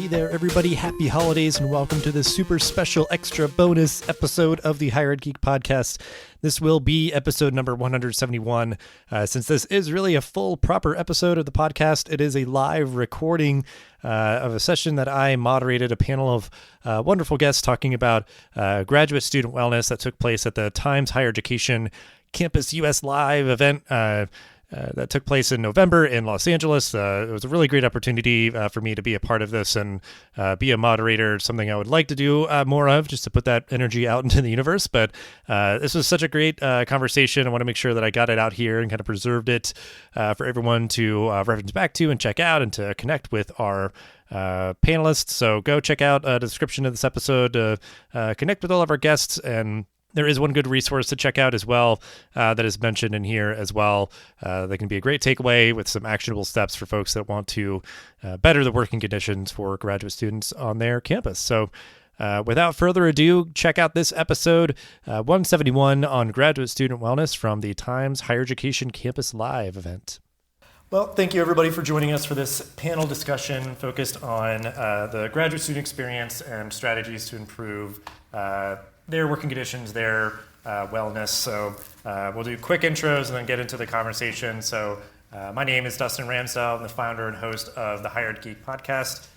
Hey there, everybody. Happy holidays and welcome to this super special extra bonus episode of the Higher Ed Geek Podcast. This will be episode number 171. Since this is really a full, proper episode of the podcast, it is a live recording of a session that I moderated, a panel of wonderful guests talking about graduate student wellness that took place at the Times Higher Education Campus US Live event that took place in November in Los Angeles. It was a really great opportunity for me to be a part of this and be a moderator, something I would like to do more of, just to put that energy out into the universe. But this was such a great conversation. I want to make sure that I got it out here and kind of preserved it for everyone to reference back to and check out and to connect with our panelists. So go check out the description of this episode to connect with all of our guests, and there is one good resource to check out as well that is mentioned in here as well. That can be a great takeaway with some actionable steps for folks that want to better the working conditions for graduate students on their campus. So without further ado, check out this episode 171 on graduate student wellness from the Times Higher Education Campus Live event. Well, thank you everybody for joining us for this panel discussion focused on the graduate student experience and strategies to improve their working conditions, their wellness. So we'll do quick intros and then get into the conversation. So my name is Dustin Ramsdell. I'm the founder and host of the Higher Ed Geek Podcast,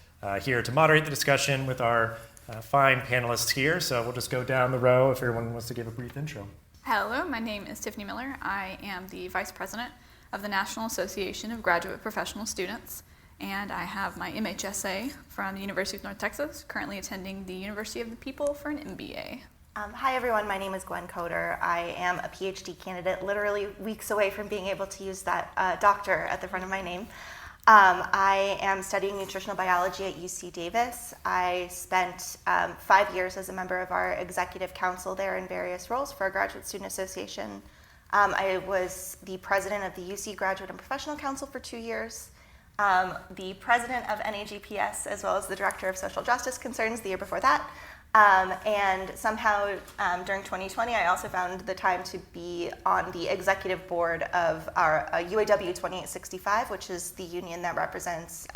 here to moderate the discussion with our fine panelists here. So we'll just go down the row if everyone wants to give a brief intro. Hello, my name is Tiffany Miller. I am the Vice President of the National Association of Graduate Professional Students, and I have my MHSA from the University of North Texas, currently attending the University of the People for an MBA. Hi everyone, my name is Gwen Coder. I am a PhD candidate, literally weeks away from being able to use that doctor at the front of my name. I am studying nutritional biology at UC Davis. I spent 5 years as a member of our executive council there in various roles for our Graduate Student Association. I was the president of the UC Graduate and Professional Council for 2 years, the president of NAGPS, as well as the director of social justice concerns the year before that. And somehow during 2020, I also found the time to be on the executive board of our UAW 2865, which is the union that represents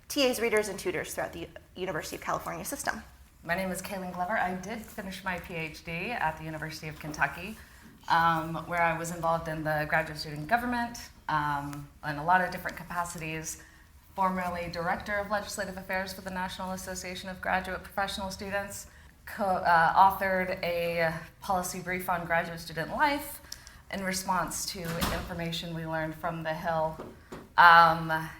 TAs, readers, and tutors throughout the University of California system. My name is Kaylin Glover. I did finish my PhD at the University of Kentucky, where I was involved in the graduate student government in a lot of different capacities. Formerly Director of Legislative Affairs for the National Association of Graduate Professional Students, authored a policy brief on graduate student life in response to information we learned from the Hill,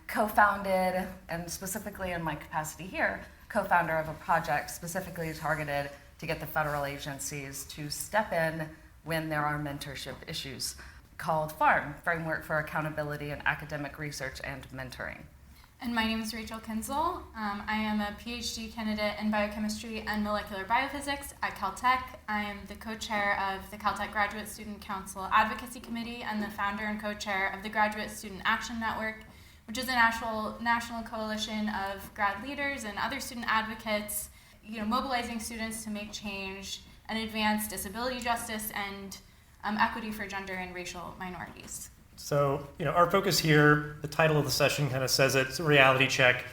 co-founded, and specifically in my capacity here, co-founder of a project specifically targeted to get the federal agencies to step in when there are mentorship issues, called FARM, Framework for Accountability in Academic Research and Mentoring. And my name is Rachel Kinzel. I am a PhD candidate in biochemistry and molecular biophysics at Caltech. I am the co-chair of the Caltech Graduate Student Council Advocacy Committee and the founder and co-chair of the Graduate Student Action Network, which is a national coalition of grad leaders and other student advocates, mobilizing students to make change and advance disability justice and equity for gender and racial minorities. So, our focus here, the title of the session kind of says it, it's a reality check.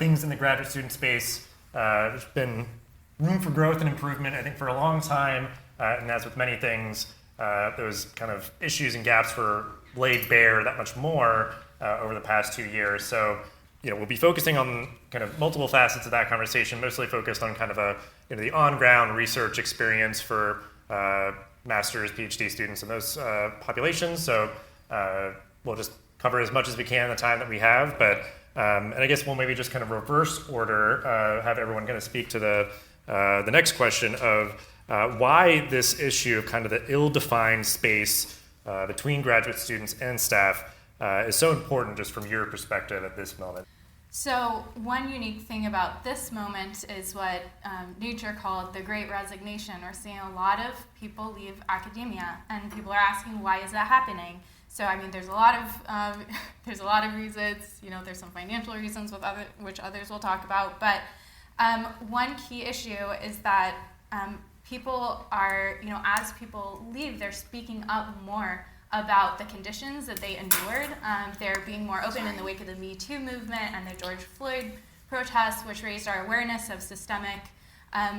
Things in the graduate student space, there's been room for growth and improvement, I think, for a long time. And as with many things, those kind of issues and gaps were laid bare that much more over the past 2 years. So, we'll be focusing on kind of multiple facets of that conversation, mostly focused on kind of the on-ground research experience for master's, PhD students in those populations. So, we'll just cover as much as we can in the time that we have, but and I guess we'll maybe just kind of reverse order, have everyone kind of speak to the next question of why this issue of kind of the ill-defined space between graduate students and staff is so important just from your perspective at this moment. So one unique thing about this moment is what Nature called the Great Resignation. We're seeing a lot of people leave academia, and people are asking, why is that happening? So there's a lot of reasons. There's some financial reasons which others will talk about. But one key issue is that people are, as people leave, they're speaking up more about the conditions that they endured. They're being more open in the wake of the Me Too movement and the George Floyd protests, which raised our awareness of systemic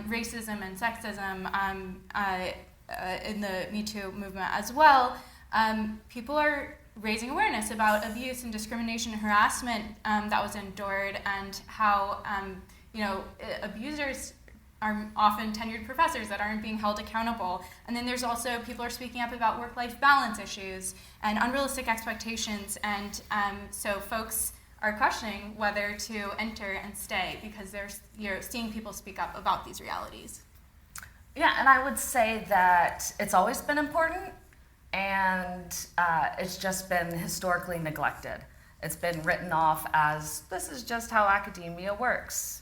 racism and sexism in the Me Too movement as well. People are raising awareness about abuse and discrimination and harassment that was endured, and how abusers are often tenured professors that aren't being held accountable. And then there's also people are speaking up about work-life balance issues and unrealistic expectations, and so folks are questioning whether to enter and stay because you're seeing people speak up about these realities. Yeah, and I would say that it's always been important, and it's just been historically neglected. It's been written off as, this is just how academia works.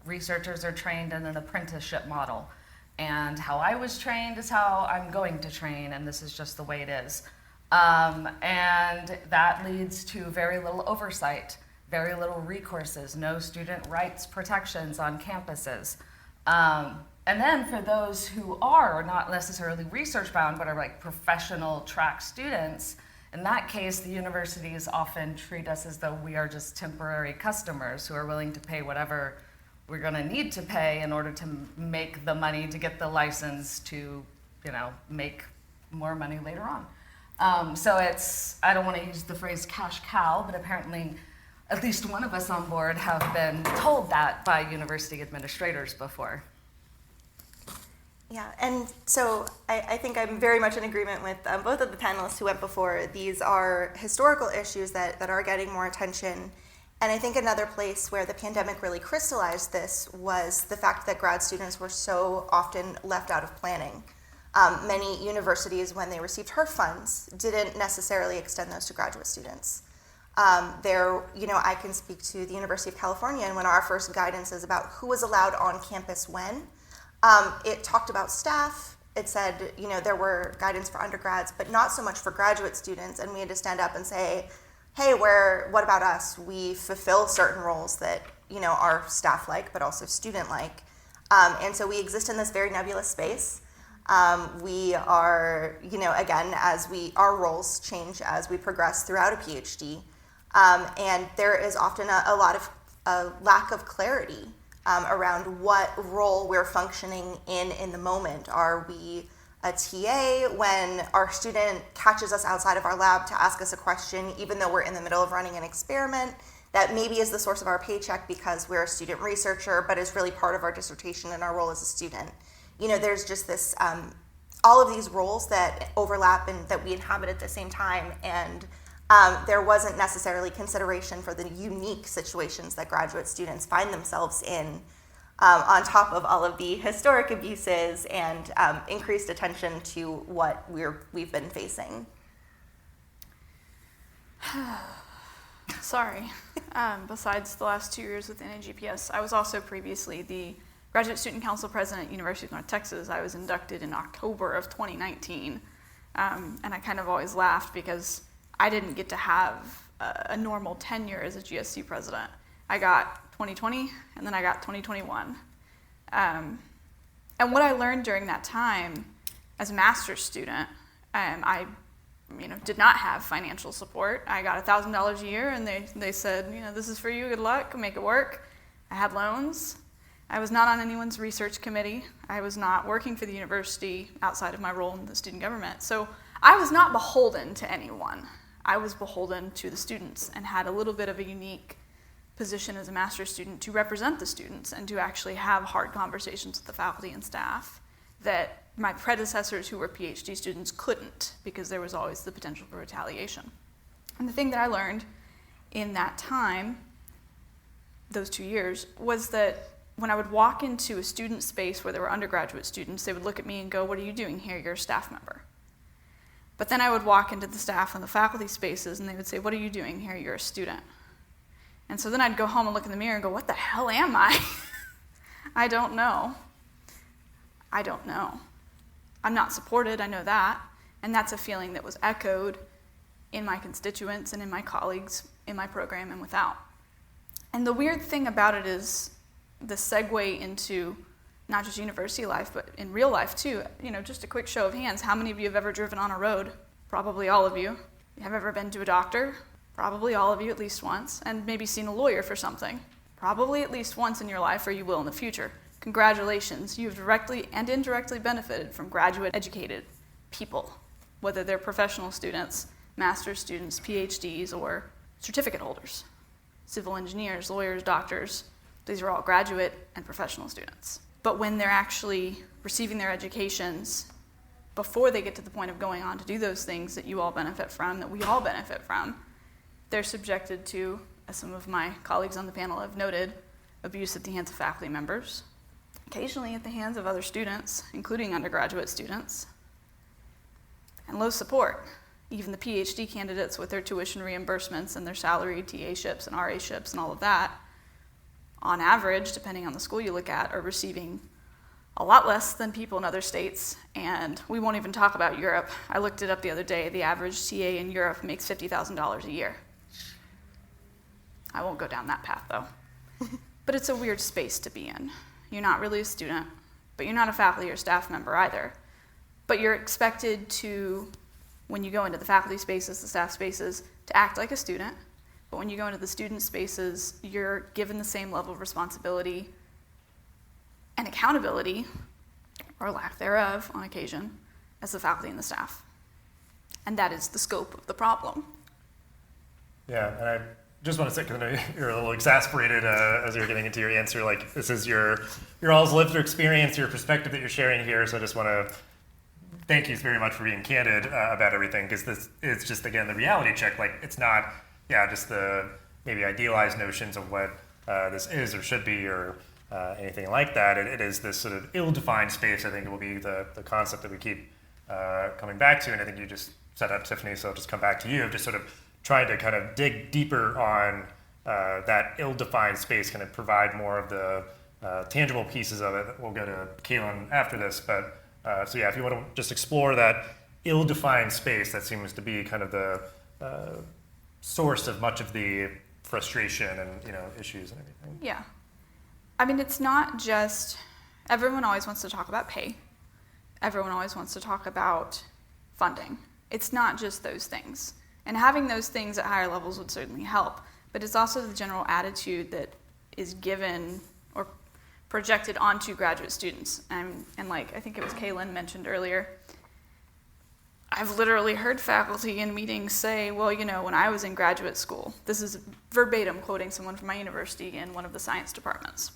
Researchers are trained in an apprenticeship model, and how I was trained is how I'm going to train, and this is just the way it is. And that leads to very little oversight, very little recourses, no student rights protections on campuses. And then for those who are not necessarily research bound, but are like professional track students, in that case, the universities often treat us as though we are just temporary customers who are willing to pay whatever we're going to need to pay in order to make the money to get the license to, make more money later on. So I don't want to use the phrase cash cow, but apparently at least one of us on board have been told that by university administrators before. Yeah, and so I think I'm very much in agreement with both of the panelists who went before. These are historical issues that are getting more attention. And I think another place where the pandemic really crystallized this was the fact that grad students were so often left out of planning. Many universities, when they received HERF funds, didn't necessarily extend those to graduate students. I can speak to the University of California, and when our first guidance is about who was allowed on campus when, it talked about staff. It said, there were guidance for undergrads, but not so much for graduate students, and we had to stand up and say, hey, what about us? We fulfill certain roles that, are staff-like, but also student-like. And so we exist in this very nebulous space. We are, again, our roles change as we progress throughout a PhD. And there is often a lot of lack of clarity around what role we're functioning in the moment. Are we a TA when our student catches us outside of our lab to ask us a question, even though we're in the middle of running an experiment that maybe is the source of our paycheck because we're a student researcher, but is really part of our dissertation and our role as a student? There's just this, all of these roles that overlap and that we inhabit at the same time, and there wasn't necessarily consideration for the unique situations that graduate students find themselves in, on top of all of the historic abuses and increased attention to what we've been facing. Sorry. Besides the last 2 years with NAGPS, I was also previously the Graduate Student Council President at University of North Texas. I was inducted in October of 2019, and I kind of always laughed because I didn't get to have a normal tenure as a GSC president. I got 2020, and then I got 2021. And what I learned during that time as a master's student, I did not have financial support. I got $1,000 a year, and they said, this is for you, good luck, make it work. I had loans. I was not on anyone's research committee. I was not working for the university outside of my role in the student government. So I was not beholden to anyone. I was beholden to the students and had a little bit of a unique position as a master's student to represent the students and to actually have hard conversations with the faculty and staff that my predecessors who were PhD students couldn't, because there was always the potential for retaliation. And the thing that I learned in that time, those 2 years, was that when I would walk into a student space where there were undergraduate students, they would look at me and go, what are you doing here? You're a staff member. But then I would walk into the staff and the faculty spaces and they would say, what are you doing here? You're a student. And so then I'd go home and look in the mirror and go, what the hell am I? I don't know. I'm not supported, I know that. And that's a feeling that was echoed in my constituents and in my colleagues in my program and without. And the weird thing about it is the segue into not just university life, but in real life too. Just a quick show of hands. How many of you have ever driven on a road? Probably all of you. Have ever been to a doctor? Probably all of you at least once. And maybe seen a lawyer for something. probably at least once in your life, or you will in the future. Congratulations, you have directly and indirectly benefited from graduate educated people, whether they're professional students, master's students, PhDs, or certificate holders. Civil engineers, lawyers, doctors, these are all graduate and professional students. But when they're actually receiving their educations before they get to the point of going on to do those things that you all benefit from, that we all benefit from, they're subjected to, as some of my colleagues on the panel have noted, abuse at the hands of faculty members, occasionally at the hands of other students, including undergraduate students, and low support. Even the PhD candidates with their tuition reimbursements and their salaried TA-ships and RA-ships and all of that, on average, depending on the school you look at, are receiving a lot less than people in other states, and we won't even talk about Europe. I looked it up the other day. The average TA in Europe makes $50,000 a year. I won't go down that path, though. But it's a weird space to be in. You're not really a student, but you're not a faculty or staff member either. But you're expected to, when you go into the faculty spaces, the staff spaces, to act like a student. But when you go into the student spaces, you're given the same level of responsibility and accountability, or lack thereof on occasion, as the faculty and the staff. And that is the scope of the problem. Yeah, and I just want to say, because I know you're a little exasperated as you're getting into your answer, like this is your all's lived through experience, your perspective that you're sharing here, so I just want to thank you very much for being candid about everything, because this is just, again, the reality check. Like, it's not, just the maybe idealized notions of what this is or should be or anything like that. It is this sort of ill-defined space, I think it will be the concept that we keep coming back to, and I think you just set up, Tiffany, so I'll just come back to you, just sort of trying to kind of dig deeper on that ill-defined space, kind of provide more of the tangible pieces of it. We'll go to Kaylin after this, but so if you want to just explore that ill-defined space that seems to be kind of the source of much of the frustration and issues and everything. Yeah. I mean, it's not just, everyone always wants to talk about pay. Everyone always wants to talk about funding. It's not just those things. And having those things at higher levels would certainly help, but it's also the general attitude that is given or projected onto graduate students. And like I think it was Kaylin mentioned earlier, I've literally heard faculty in meetings say, well, when I was in graduate school, this is verbatim quoting someone from my university in one of the science departments.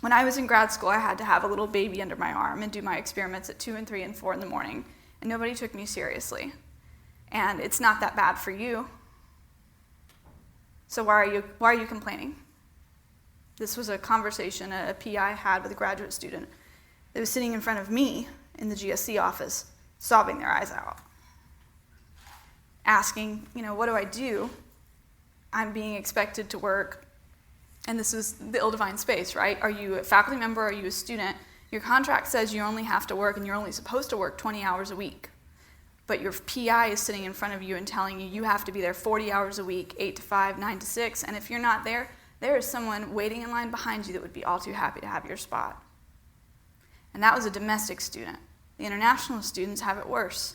When I was in grad school, I had to have a little baby under my arm and do my experiments at 2 and 3 and 4 in the morning, and nobody took me seriously. And it's not that bad for you. So why are you complaining? This was a conversation a PI had with a graduate student that was sitting in front of me in the GSC office, sobbing their eyes out, asking, what do I do? I'm being expected to work, and this is the ill-defined space, right? Are you a faculty member? Are you a student? Your contract says you only have to work, and you're only supposed to work 20 hours a week. But your PI is sitting in front of you and telling you you have to be there 40 hours a week, 8 to 5, 9 to 6, and if you're not there, there is someone waiting in line behind you that would be all too happy to have your spot. And that was a domestic student. The international students have it worse,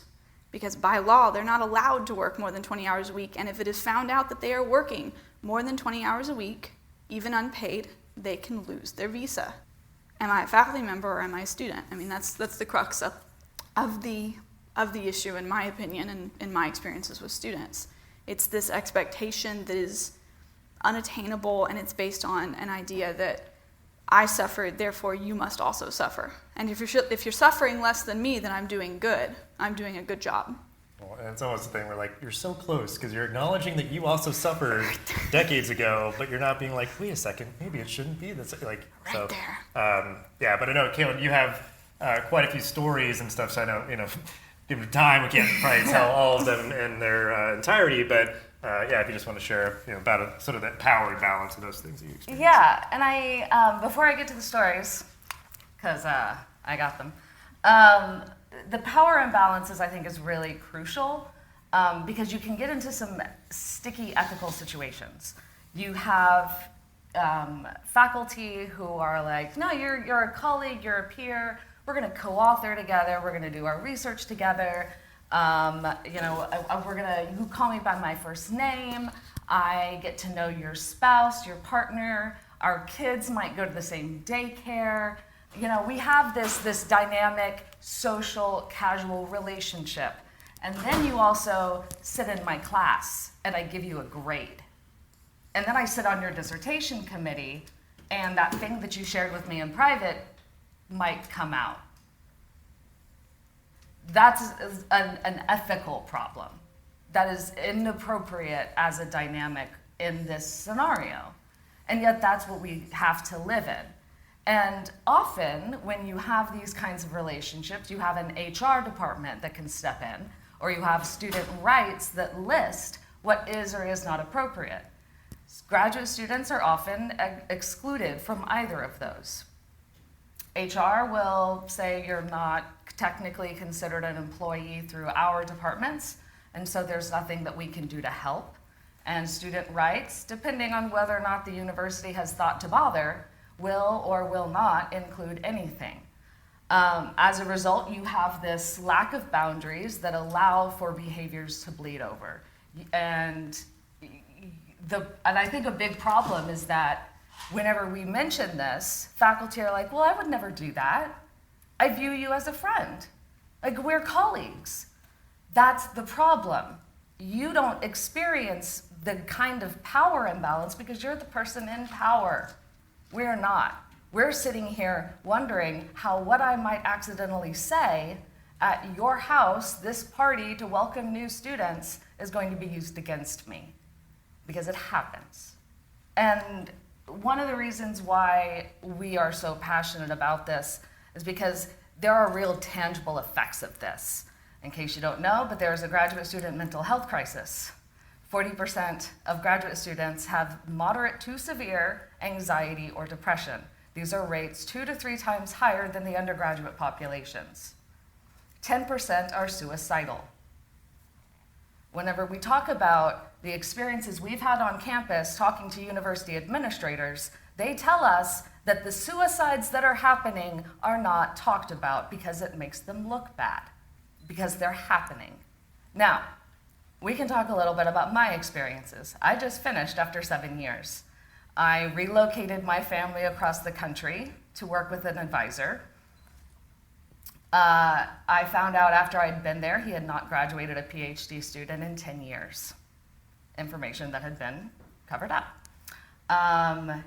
because by law, they're not allowed to work more than 20 hours a week, and if it is found out that they are working more than 20 hours a week, even unpaid, they can lose their visa. Am I a faculty member or am I a student? I mean, that's the crux of the issue, in my opinion, and in my experiences with students. It's this expectation that is unattainable, and it's based on an idea that I suffered, therefore you must also suffer. And if you're suffering less than me, then I'm doing good. I'm doing a good job. Well, and it's almost a thing where, like, you're so close because you're acknowledging that you also suffered decades ago, but you're not being like, wait a second, maybe it shouldn't be this. Like, right so, there. But I know, Kaylin, you have quite a few stories and stuff, so I know, given time, we can't probably tell all of them in their entirety, but if you just want to share, about sort of that power balance of those things that you experienced. Yeah, and I, before I get to the stories, because I got them, the power imbalances, I think, is really crucial because you can get into some sticky ethical situations. You have faculty who are like, no, you're a colleague, you're a peer, we're going to co-author together, we're going to do our research together, you call me by my first name, I get to know your spouse, your partner, Our kids might go to the same daycare. You know, we have this dynamic, social, casual relationship. And then you also sit in my class and I give you a grade. And then I sit on your dissertation committee and that thing that you shared with me in private might come out. That's an ethical problem. That is inappropriate as a dynamic in this scenario. And yet that's what we have to live in. And often when you have these kinds of relationships, you have an HR department that can step in, or you have student rights that list what is or is not appropriate. Graduate students are often excluded from either of those. HR will say you're not technically considered an employee through our departments, and so there's nothing that we can do to help. And student rights, depending on whether or not the university has thought to bother, will or will not include anything. As a result, you have this lack of boundaries that allow for behaviors to bleed over. And I think a big problem is that whenever we mention this, faculty are like, well, I would never do that. I view you as a friend. Like, we're colleagues. That's the problem. You don't experience the kind of power imbalance because you're the person in power. We're not. We're sitting here wondering how what I might accidentally say at your house, this party to welcome new students, is going to be used against me. Because it happens. And one of the reasons why we are so passionate about this is because there are real tangible effects of this. In case you don't know, but there's a graduate student mental health crisis. 40% of graduate students have moderate to severe anxiety or depression. These are rates 2 to 3 times higher than the undergraduate populations. 10% are suicidal. Whenever we talk about the experiences we've had on campus talking to university administrators, they tell us that the suicides that are happening are not talked about because it makes them look bad, because they're happening. Now, we can talk a little bit about my experiences. I just finished after 7 years. I relocated my family across the country to work with an advisor. I found out after I'd been there, he had not graduated a PhD student in 10 years. Information that had been covered up.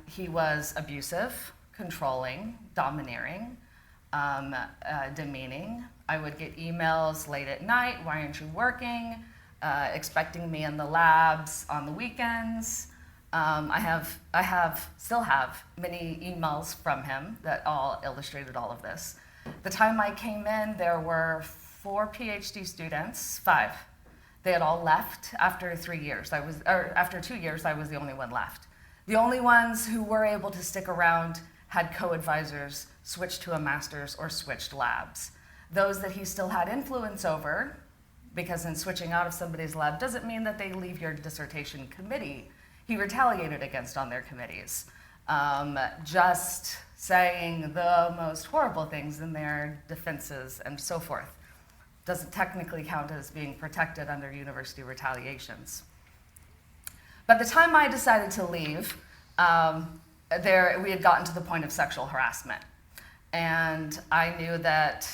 He was abusive, controlling, domineering, demeaning. I would get emails late at night, why aren't you working? Expecting me in the labs on the weekends. I still have many emails from him that all illustrated all of this. The time I came in, there were 4 PhD students, 5. They had all left after 3 years. After 2 years, I was the only one left. The only ones who were able to stick around had co-advisors, switched to a master's, or switched labs. Those that he still had influence over, because in switching out of somebody's lab doesn't mean that they leave your dissertation committee. He retaliated against on their committees. Just saying the most horrible things in their defenses and so forth. Doesn't technically count as being protected under university retaliations. By the time I decided to leave, we had gotten to the point of sexual harassment. And I knew that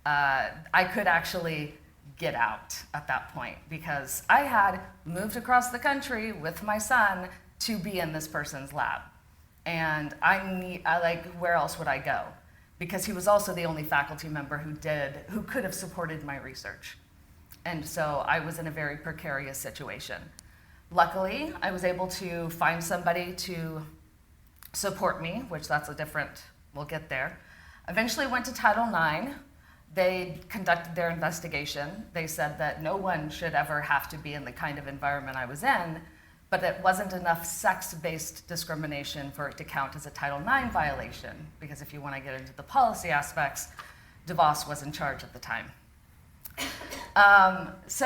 I could actually get out at that point because I had moved across the country with my son to be in this person's lab. And where else would I go? Because he was also the only faculty member who could have supported my research. And so I was in a very precarious situation. Luckily, I was able to find somebody to support me, which we'll get there. Eventually went to Title IX. They conducted their investigation. They said that no one should ever have to be in the kind of environment I was in, but it wasn't enough sex-based discrimination for it to count as a Title IX violation, because if you want to get into the policy aspects, DeVos was in charge at the time. So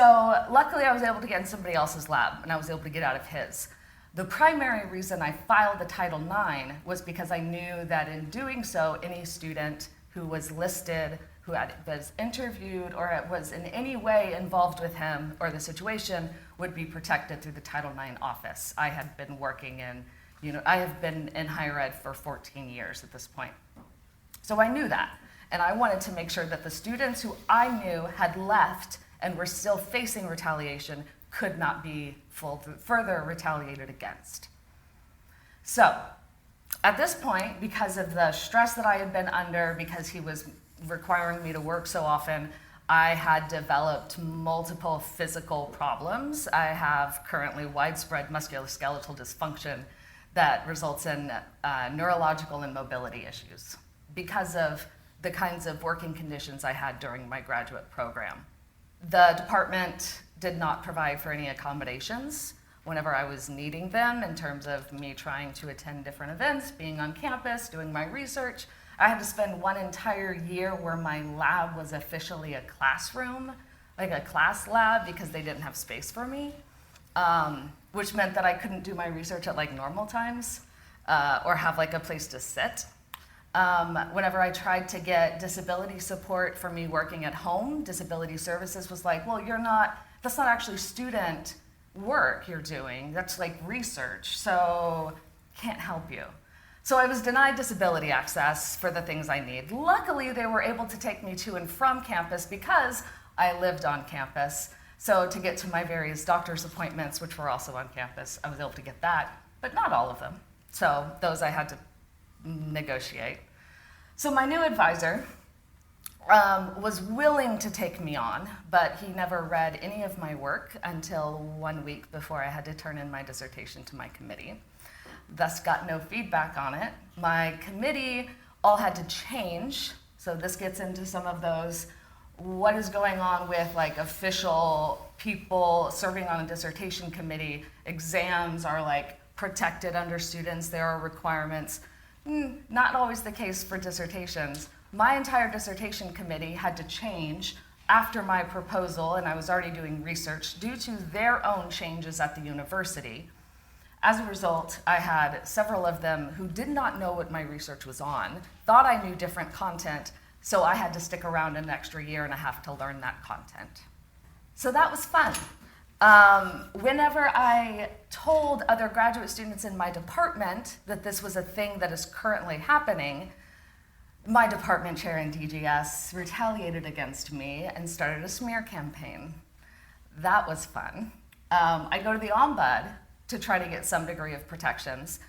luckily I was able to get in somebody else's lab, and I was able to get out of his. The primary reason I filed the Title IX was because I knew that in doing so, any student who was listed, who was interviewed, or was in any way involved with him or the situation would be protected through the Title IX office. I had been working in I have been in higher ed for 14 years at this point. So I knew that. And I wanted to make sure that the students who I knew had left and were still facing retaliation could not be further retaliated against. So at this point, because of the stress that I had been under, because he was requiring me to work so often, I had developed multiple physical problems. I have currently widespread musculoskeletal dysfunction that results in neurological and mobility issues because of the kinds of working conditions I had during my graduate program. The department did not provide for any accommodations whenever I was needing them in terms of me trying to attend different events, being on campus, doing my research. I had to spend one entire year where my lab was officially a classroom, like a class lab, because they didn't have space for me, which meant that I couldn't do my research at like normal times or have like a place to sit. Whenever I tried to get disability support for me working at home, disability services was like, well, that's not actually student work you're doing, that's like research, so can't help you. So I was denied disability access for the things I need. Luckily, they were able to take me to and from campus because I lived on campus. So to get to my various doctor's appointments, which were also on campus, I was able to get that, but not all of them. So those I had to negotiate. So my new advisor was willing to take me on, but he never read any of my work until 1 week before I had to turn in my dissertation to my committee. Thus got no feedback on it. My committee all had to change, so this gets into some of those, what is going on with like official people serving on a dissertation committee. Exams are like protected under students, there are requirements. Not always the case for dissertations. My entire dissertation committee had to change after my proposal, and I was already doing research, due to their own changes at the university. As a result, I had several of them who did not know what my research was on, thought I knew different content, so I had to stick around an extra year and a half to learn that content. So that was fun. Whenever I told other graduate students in my department that this was a thing that is currently happening, my department chair in DGS retaliated against me and started a smear campaign. That was fun. I go to the Ombud to try to get some degree of protections.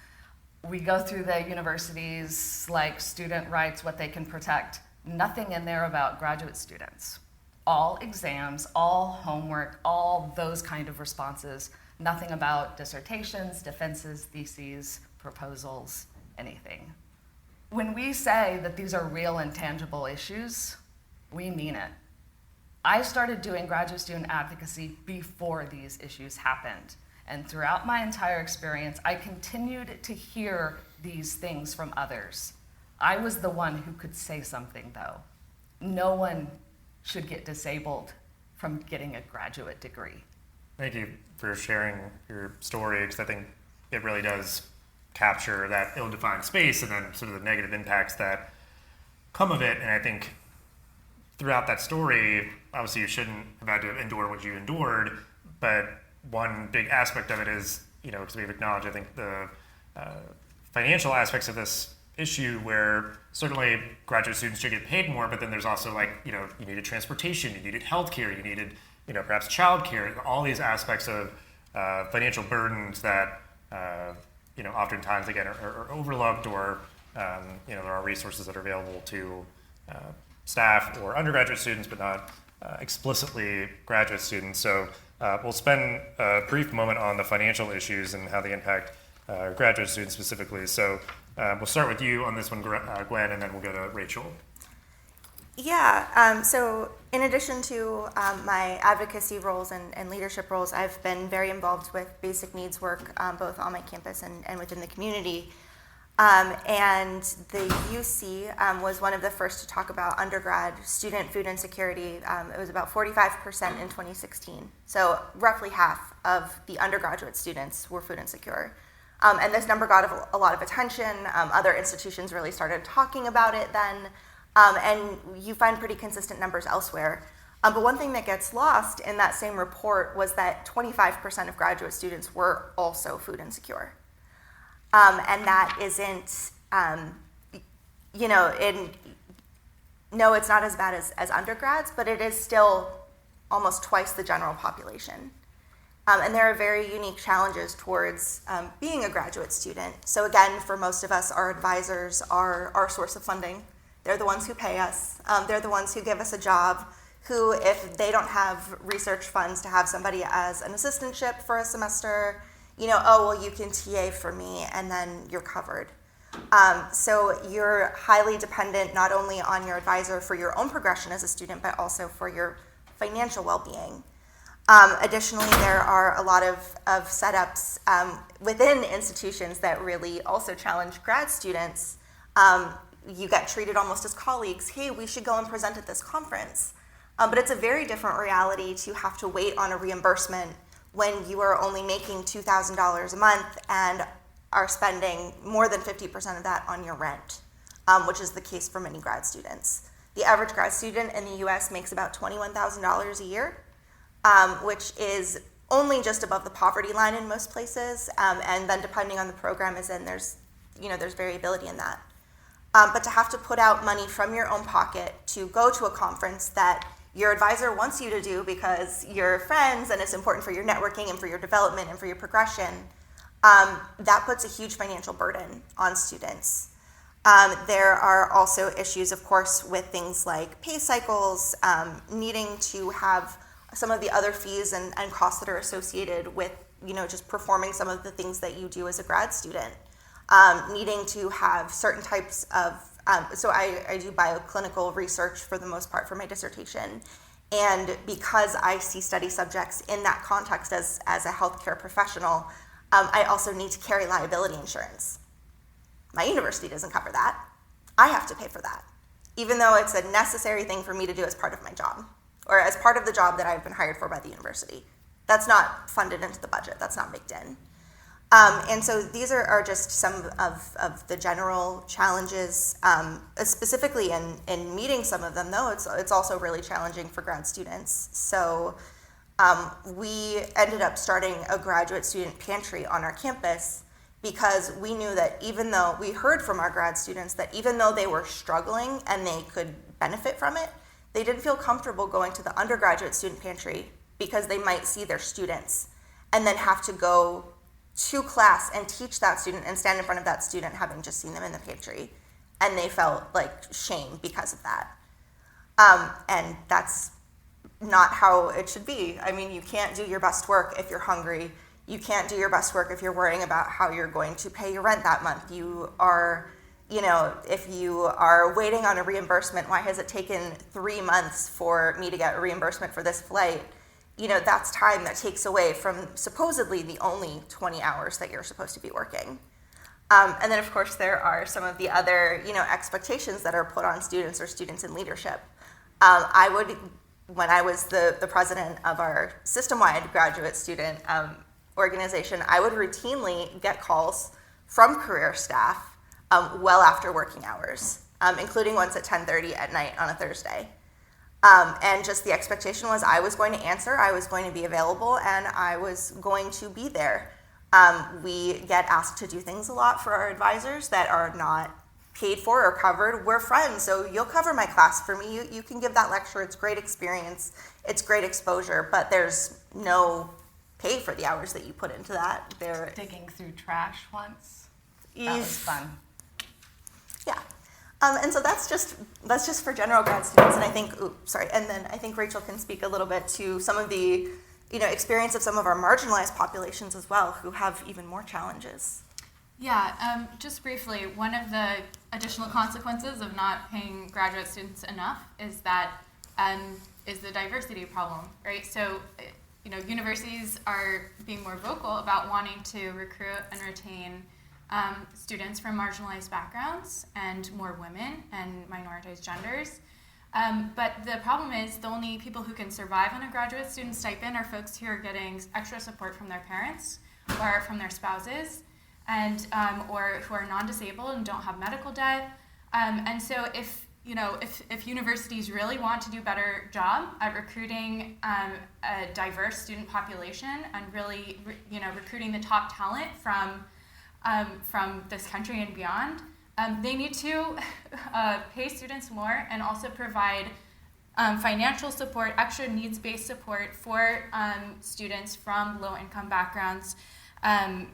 We go through the university's like student rights, what they can protect. Nothing in there about graduate students. All exams, all homework, all those kind of responses. Nothing about dissertations, defenses, theses, proposals, anything. When we say that these are real and tangible issues, we mean it. I started doing graduate student advocacy before these issues happened. And throughout my entire experience, I continued to hear these things from others. I was the one who could say something, though. No one should get disabled from getting a graduate degree. Thank you for sharing your story, because I think it really does capture that ill-defined space and then sort of the negative impacts that come of it. And I think throughout that story, obviously you shouldn't have had to endure what you endured, but one big aspect of it is, because we've acknowledged, I think, the financial aspects of this issue, where certainly graduate students should get paid more, but then there's also you needed transportation, you needed healthcare, you needed, perhaps childcare, all these aspects of financial burdens that, oftentimes, again, are overlooked, or, there are resources that are available to staff or undergraduate students, but not explicitly graduate students. So we'll spend a brief moment on the financial issues and how they impact graduate students specifically. So we'll start with you on this one, Gwen, and then we'll go to Rachel. Yeah, so in addition to my advocacy roles and leadership roles, I've been very involved with basic needs work, both on my campus and within the community. And the UC was one of the first to talk about undergrad student food insecurity. It was about 45% in 2016. So roughly half of the undergraduate students were food insecure. And this number got a lot of attention. Other institutions really started talking about it then. And you find pretty consistent numbers elsewhere. But one thing that gets lost in that same report was that 25% of graduate students were also food insecure. And that isn't, no, it's not as bad as undergrads, but it is still almost twice the general population. And there are very unique challenges towards being a graduate student. So again, for most of us, our advisors are our source of funding. They're the ones who pay us. They're the ones who give us a job, who, if they don't have research funds to have somebody as an assistantship for a semester, oh, well, you can TA for me, and then you're covered. So you're highly dependent not only on your advisor for your own progression as a student, but also for your financial well-being. Additionally, there are a lot of setups within institutions that really also challenge grad students. You get treated almost as colleagues. Hey, we should go and present at this conference. But it's a very different reality to have to wait on a reimbursement when you are only making $2,000 a month and are spending more than 50% of that on your rent, which is the case for many grad students. The average grad student in the US makes about $21,000 a year, which is only just above the poverty line in most places, and then depending on the program is in, there's variability in that. But to have to put out money from your own pocket to go to a conference that your advisor wants you to do because you're friends and it's important for your networking and for your development and for your progression, that puts a huge financial burden on students. There are also issues, of course, with things like pay cycles, needing to have some of the other fees and costs that are associated with, just performing some of the things that you do as a grad student. Needing to have certain types of, so I do bioclinical research for the most part for my dissertation. And because I see study subjects in that context as a healthcare professional, I also need to carry liability insurance. My university doesn't cover that. I have to pay for that, even though it's a necessary thing for me to do as part of my job, or as part of the job that I've been hired for by the university. That's not funded into the budget. That's not baked in. And so these are just some of the general challenges, specifically in meeting some of them, though it's also really challenging for grad students. So we ended up starting a graduate student pantry on our campus because we knew that even though we heard from our grad students that even though they were struggling and they could benefit from it, they didn't feel comfortable going to the undergraduate student pantry because they might see their students and then have to go to class and teach that student and stand in front of that student having just seen them in the pantry. And they felt like shame because of that. And that's not how it should be. I mean, you can't do your best work if you're hungry. You can't do your best work if you're worrying about how you're going to pay your rent that month. You are, if you are waiting on a reimbursement, why has it taken 3 months for me to get a reimbursement for this flight? That's time that takes away from supposedly the only 20 hours that you're supposed to be working. And then, of course, there are some of the other, expectations that are put on students or students in leadership. When I was the president of our system-wide graduate student organization, I would routinely get calls from career staff well after working hours, including ones at 10:30 at night on a Thursday. And just the expectation was I was going to answer, I was going to be available, and I was going to be there. We get asked to do things a lot for our advisors that are not paid for or covered. We're friends, so you'll cover my class for me. You can give that lecture. It's great experience. It's great exposure, but there's no pay for the hours that you put into that. They're Digging through trash once. That was fun. Yeah. And so that's just for general grad students, and I think, and then I think Rachel can speak a little bit to some of the, experience of some of our marginalized populations as well, who have even more challenges. Yeah, just briefly, one of the additional consequences of not paying graduate students enough is that is the diversity problem, right? So, universities are being more vocal about wanting to recruit and retain students from marginalized backgrounds and more women and minoritized genders. But the problem is the only people who can survive on a graduate student stipend are folks who are getting extra support from their parents or from their spouses, and or who are non-disabled and don't have medical debt. And so if universities really want to do a better job at recruiting a diverse student population and really recruiting the top talent from from this country and beyond, they need to pay students more and also provide financial support, extra needs-based support for students from low-income backgrounds and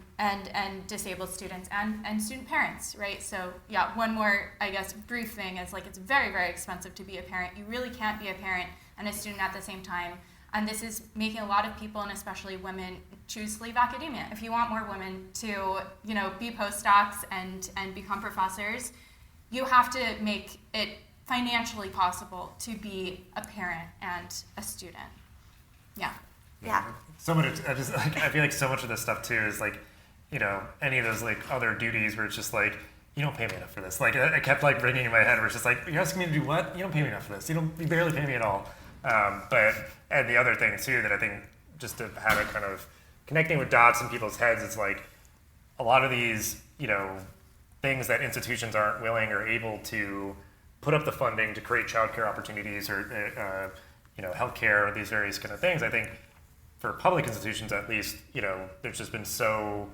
disabled students and student parents, right? So yeah, one more, I guess, brief thing is like it's very, very expensive to be a parent. You really can't be a parent and a student at the same time. And this is making a lot of people, and especially women, choose to leave academia. If you want more women to, be postdocs and become professors, you have to make it financially possible to be a parent and a student. Yeah. Yeah. So much. I feel like so much of this stuff too is like, any of those like other duties where it's just like, you don't pay me enough for this. Like I kept like ringing in my head where it's just like, you're asking me to do what? You don't pay me enough for this. You barely pay me at all. And the other thing too that I think just to have it kind of connecting with dots in people's heads is like a lot of these, things that institutions aren't willing or able to put up the funding to create childcare opportunities or, healthcare or these various kind of things. I think for public institutions, at least, there's just been so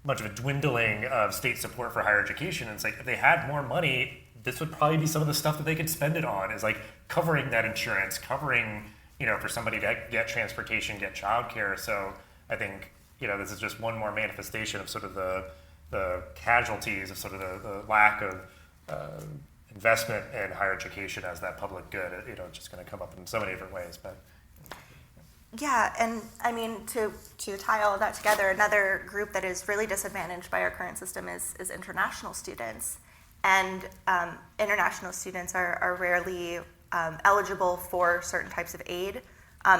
much of a dwindling of state support for higher education. And it's like, if they had more money, this would probably be some of the stuff that they could spend it on, is like covering that insurance, covering, for somebody to get transportation, get childcare. So I think, this is just one more manifestation of sort of the casualties of sort of the lack of investment in higher education as that public good. It's just going to come up in so many different ways. But yeah, and I mean, to tie all of that together, another group that is really disadvantaged by our current system is international students. And international students are rarely eligible for certain types of aid.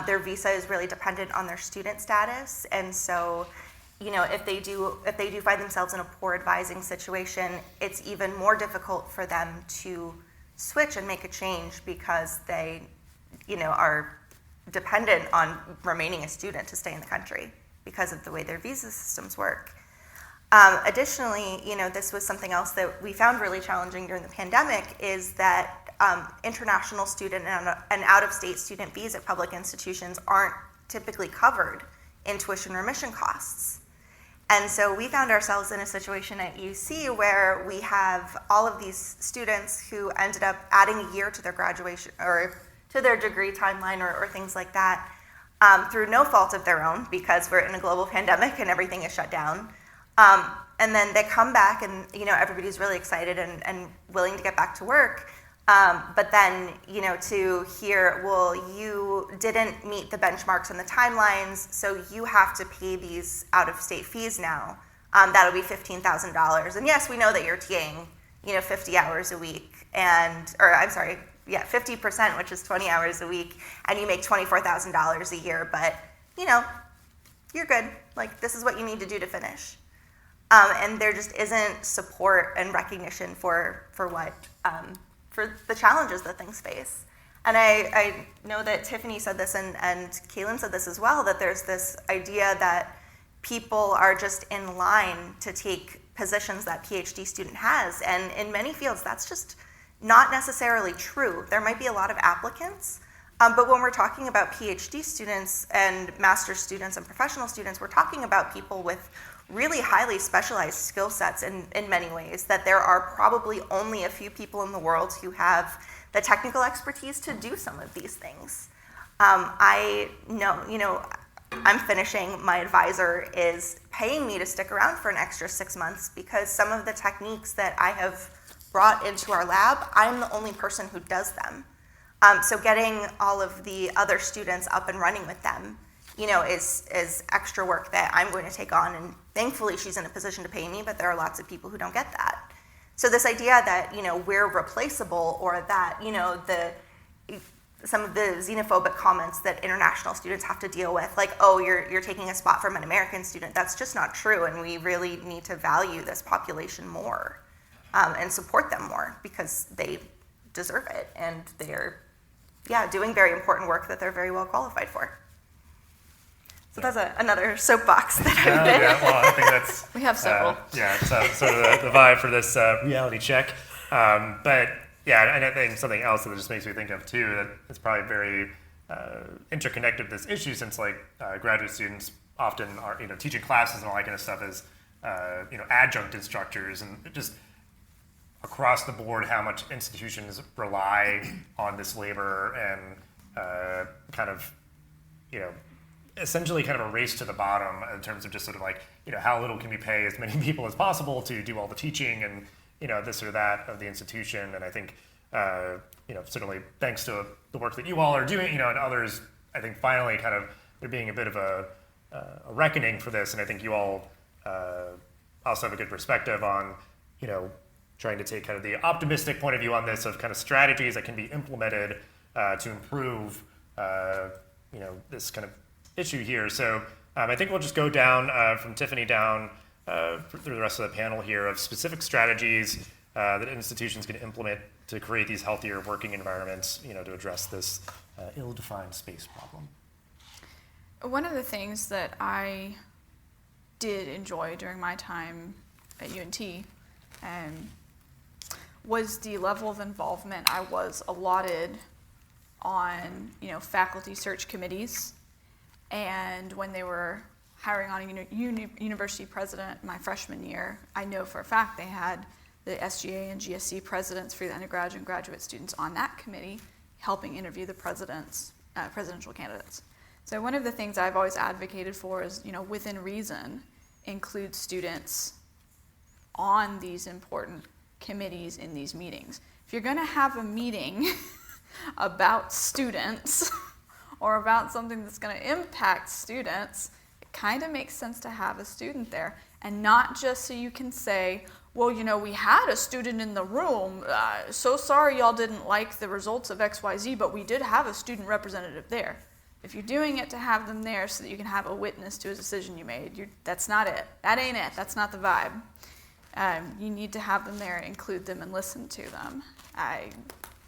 Their visa is really dependent on their student status, and so, if they do find themselves in a poor advising situation, it's even more difficult for them to switch and make a change because they, are dependent on remaining a student to stay in the country because of the way their visa systems work. Additionally, this was something else that we found really challenging during the pandemic, is that international student and out-of-state student fees at public institutions aren't typically covered in tuition remission costs. And so we found ourselves in a situation at UC where we have all of these students who ended up adding a year to their graduation or to their degree timeline or things like that through no fault of their own, because we're in a global pandemic and everything is shut down. And then they come back and, everybody's really excited and willing to get back to work. But then, to hear, well, you didn't meet the benchmarks and the timelines, so you have to pay these out-of-state fees now. That'll be $15,000. And yes, we know that you're TAing, 50 hours a week, 50%, which is 20 hours a week, and you make $24,000 a year, but, you're good. Like, this is what you need to do to finish. And there just isn't support and recognition for the challenges that things face. And I know that Tiffany said this and Kaylin said this as well, that there's this idea that people are just in line to take positions that PhD student has. And in many fields, that's just not necessarily true. There might be a lot of applicants, but when we're talking about PhD students and master's students and professional students, we're talking about people with really highly specialized skill sets in many ways, that there are probably only a few people in the world who have the technical expertise to do some of these things. I know, I'm finishing, my advisor is paying me to stick around for an extra 6 months because some of the techniques that I have brought into our lab, I'm the only person who does them. So getting all of the other students up and running with them, is extra work that I'm going to take on, and thankfully she's in a position to pay me, but there are lots of people who don't get that. So this idea that, we're replaceable, or that, some of the xenophobic comments that international students have to deal with, like, oh, you're taking a spot from an American student, that's just not true, and we really need to value this population more and support them more because they deserve it, and they're, doing very important work that they're very well qualified for. So that's another soapbox that I've been. Well, I think that's... We have several. It's sort of the vibe for this reality check. But yeah, and I think something else that just makes me think of too, that it's probably very interconnected with this issue, since like graduate students often are, teaching classes and all that kind of stuff is adjunct instructors, and just across the board how much institutions rely on this labor and essentially kind of a race to the bottom in terms of just sort of like, how little can we pay as many people as possible to do all the teaching and, this or that of the institution. And I think, certainly thanks to the work that you all are doing, and others, I think finally kind of there being a bit of a reckoning for this. And I think you all also have a good perspective on, trying to take kind of the optimistic point of view on this of kind of strategies that can be implemented to improve, this kind of issue here. So I think we'll just go down from Tiffany down through the rest of the panel here of specific strategies that institutions can implement to create these healthier working environments, to address this ill-defined space problem. One of the things that I did enjoy during my time at UNT was the level of involvement I was allotted on, faculty search committees. And when they were hiring on a university president my freshman year, I know for a fact they had the SGA and GSC presidents for the undergraduate and graduate students on that committee helping interview the presidential candidates. So one of the things I've always advocated for is, within reason, include students on these important committees in these meetings. If you're going to have a meeting about students or about something that's going to impact students, it kind of makes sense to have a student there, and not just so you can say, well, we had a student in the room, so sorry y'all didn't like the results of XYZ, but we did have a student representative there. If you're doing it to have them there so that you can have a witness to a decision you made, that's not it. That ain't it. That's not the vibe. You need to have them there, include them, and listen to them.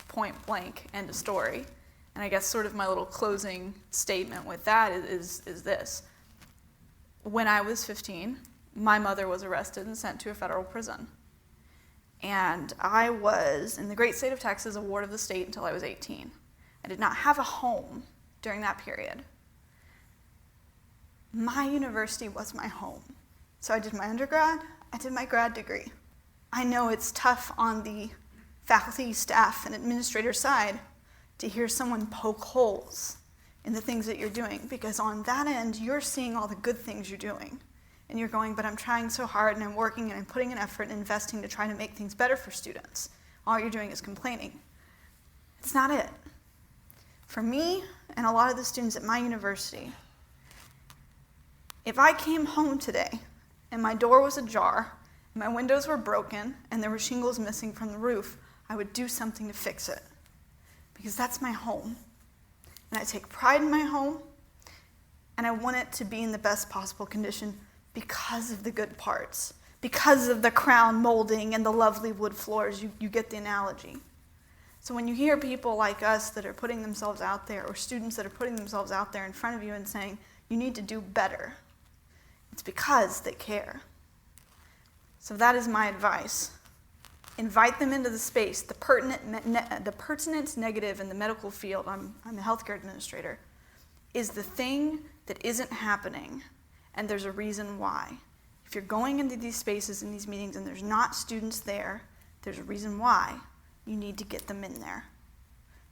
Point blank, end of story. And I guess sort of my little closing statement with that is this. When I was 15, my mother was arrested and sent to a federal prison. And I was, in the great state of Texas, a ward of the state until I was 18. I did not have a home during that period. My university was my home. So I did my undergrad, I did my grad degree. I know it's tough on the faculty, staff, and administrator side to hear someone poke holes in the things that you're doing, because on that end, you're seeing all the good things you're doing. And you're going, but I'm trying so hard and I'm working and I'm putting an effort and investing to try to make things better for students. All you're doing is complaining. It's not it. For me and a lot of the students at my university, if I came home today and my door was ajar, and my windows were broken, and there were shingles missing from the roof, I would do something to fix it. Because that's my home. And I take pride in my home, and I want it to be in the best possible condition because of the good parts, because of the crown molding and the lovely wood floors. You get the analogy. So when you hear people like us that are putting themselves out there, or students that are putting themselves out there in front of you and saying, you need to do better, it's because they care. So that is my advice. Invite them into the space. The pertinent negative in the medical field, I'm a healthcare administrator, is the thing that isn't happening, and there's a reason why. If you're going into these spaces in these meetings and there's not students there, there's a reason why. You need to get them in there.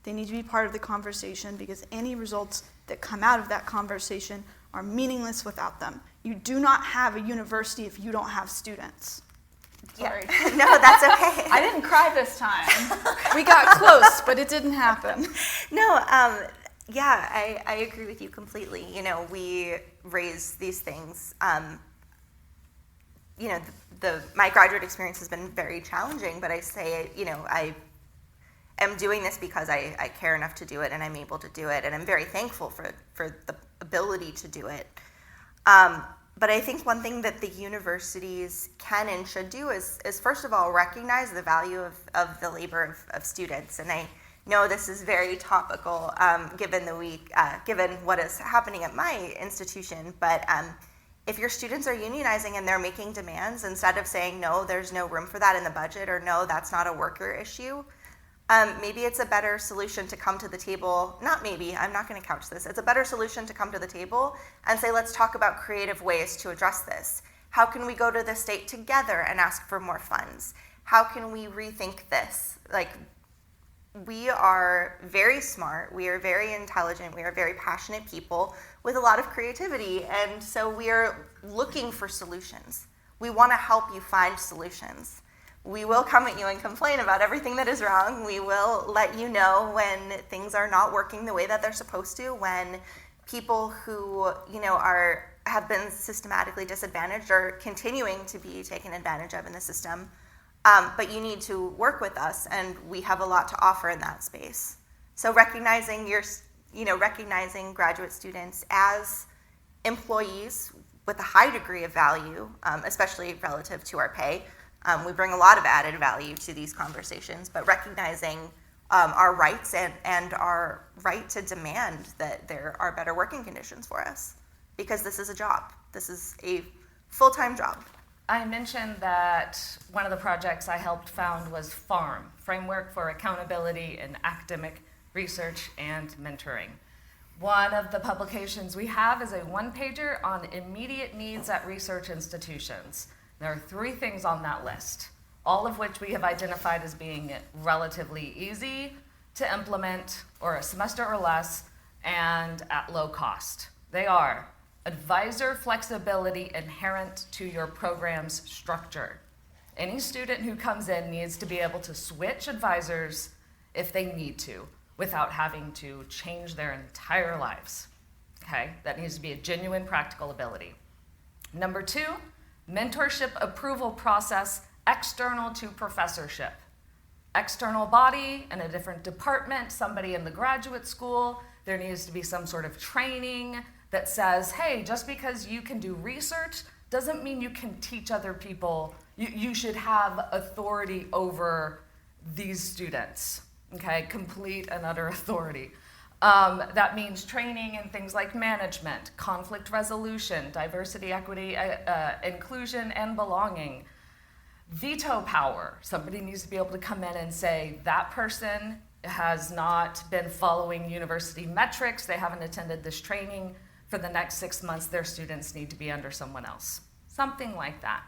They need to be part of the conversation, because any results that come out of that conversation are meaningless without them. You do not have a university if you don't have students. Sorry. Yeah. No, that's okay. I didn't cry this time. We got close, but it didn't happen. No, yeah, I agree with you completely. We raise these things. My graduate experience has been very challenging, but I say, I am doing this because I care enough to do it, and I'm able to do it, and I'm very thankful for the ability to do it. But I think one thing that the universities can and should do is first of all, recognize the value of the labor of students. And I know this is very topical given what is happening at my institution, but if your students are unionizing and they're making demands, instead of saying, no, there's no room for that in the budget, or no, that's not a worker issue, maybe it's a better solution to come to the table. Not maybe, I'm not going to couch this. It's a better solution to come to the table and say, let's talk about creative ways to address this. How can we go to the state together and ask for more funds? How can we rethink this? Like, we are very smart, we are very intelligent, we are very passionate people with a lot of creativity, and so we are looking for solutions. We want to help you find solutions. We will come at you and complain about everything that is wrong. We will let you know when things are not working the way that they're supposed to, when people who, have been systematically disadvantaged are continuing to be taken advantage of in the system. But you need to work with us, and we have a lot to offer in that space. So recognizing graduate students as employees with a high degree of value, especially relative to our pay. We bring a lot of added value to these conversations, but recognizing our rights and our right to demand that there are better working conditions for us, because this is a job. This is a full-time job. I mentioned that one of the projects I helped found was FARM, Framework for Accountability in Academic Research and Mentoring. One of the publications we have is a one-pager on immediate needs at research institutions. There are 3 things on that list, all of which we have identified as being relatively easy to implement, or a semester or less, and at low cost. They are: advisor flexibility inherent to your program's structure. Any student who comes in needs to be able to switch advisors if they need to, without having to change their entire lives. Okay, that needs to be a genuine practical ability. Number 2, mentorship approval process external to professorship. External body in a different department, somebody in the graduate school, there needs to be some sort of training that says, hey, just because you can do research doesn't mean you can teach other people. You should have authority over these students, okay? Complete and utter authority. That means training in things like management, conflict resolution, diversity, equity, inclusion, and belonging. Veto power. Somebody needs to be able to come in and say, that person has not been following university metrics, they haven't attended this training. For the next 6 months, their students need to be under someone else. Something like that.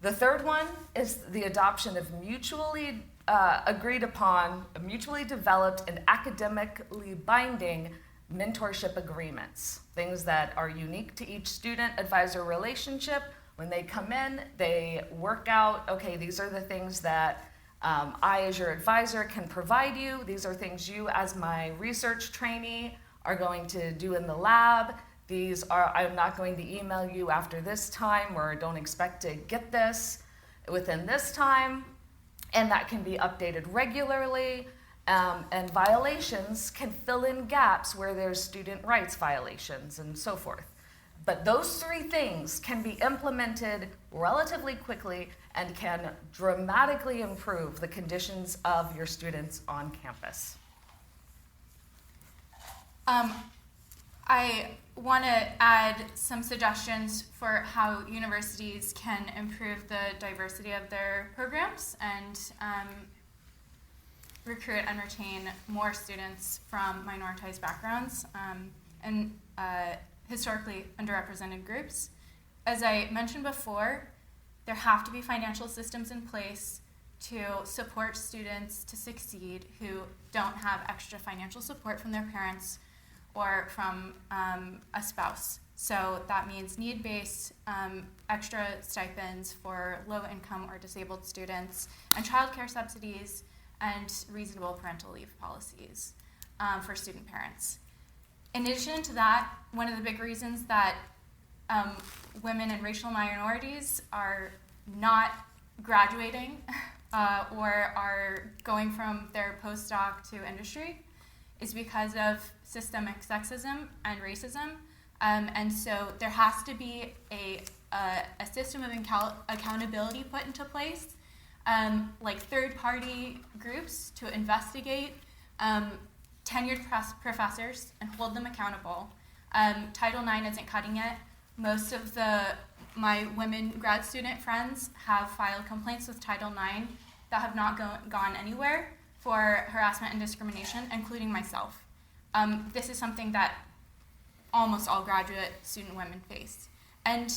The third one is the adoption of mutually agreed upon, mutually developed, and academically binding mentorship agreements. Things that are unique to each student-advisor relationship. When they come in, they work out, okay, these are the things that I, as your advisor, can provide you. These are things you, as my research trainee, are going to do in the lab. I'm not going to email you after this time, or don't expect to get this within this time. And that can be updated regularly. And violations can fill in gaps where there's student rights violations and so forth. But those 3 things can be implemented relatively quickly and can dramatically improve the conditions of your students on campus. I want to add some suggestions for how universities can improve the diversity of their programs and recruit and retain more students from minoritized backgrounds and historically underrepresented groups. As I mentioned before, there have to be financial systems in place to support students to succeed who don't have extra financial support from their parents or from a spouse. So that means need-based extra stipends for low-income or disabled students, and childcare subsidies, and reasonable parental leave policies for student parents. In addition to that, one of the big reasons that women and racial minorities are not graduating or are going from their postdoc to industry is because of systemic sexism and racism. And so there has to be a system of accountability put into place, like third-party groups to investigate tenured professors and hold them accountable. Title IX isn't cutting it. Most of my women grad student friends have filed complaints with Title IX that have not gone anywhere for harassment and discrimination, including myself. This is something that almost all graduate student women face. And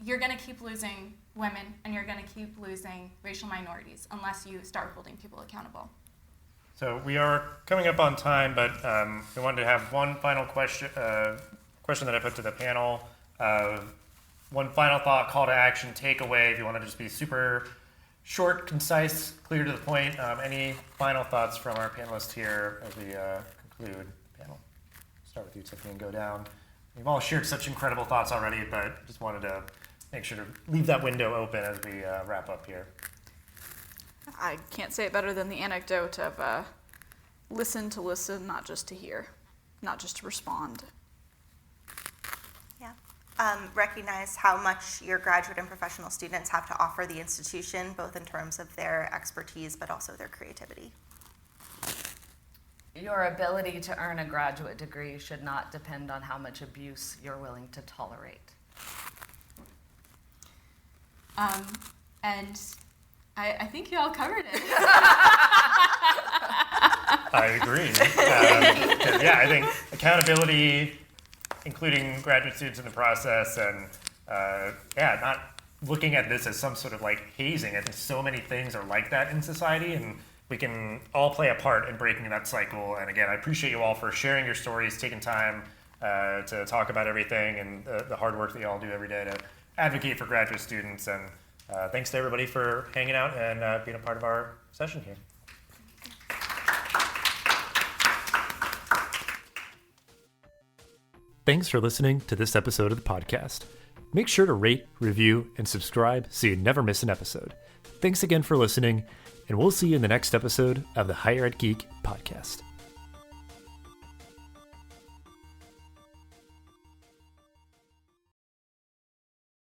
you're going to keep losing women and you're going to keep losing racial minorities unless you start holding people accountable. So we are coming up on time, but we wanted to have one final question that I put to the panel. One final thought, call to action, takeaway, if you want to just be super short, concise, clear to the point. Any final thoughts from our panelists here as we conclude the panel? Start with you, Tiffany, and go down. You've all shared such incredible thoughts already, but just wanted to make sure to leave that window open as we wrap up here. I can't say it better than the anecdote of listen to listen, not just to hear, not just to respond. Yeah. Recognize how much your graduate and professional students have to offer the institution, both in terms of their expertise, but also their creativity. Your ability to earn a graduate degree should not depend on how much abuse you're willing to tolerate. And I think you all covered it. I agree. I think accountability, including graduate students in the process, and not looking at this as some sort of like hazing. I think so many things are like that in society, and we can all play a part in breaking that cycle. And again, I appreciate you all for sharing your stories, taking time to talk about everything, and the hard work that you all do every day to advocate for graduate students. And thanks to everybody for hanging out and being a part of our session here. Thanks for listening to this episode of the podcast. Make sure to rate, review, and subscribe so you never miss an episode. Thanks again for listening, and we'll see you in the next episode of the Higher Ed Geek podcast.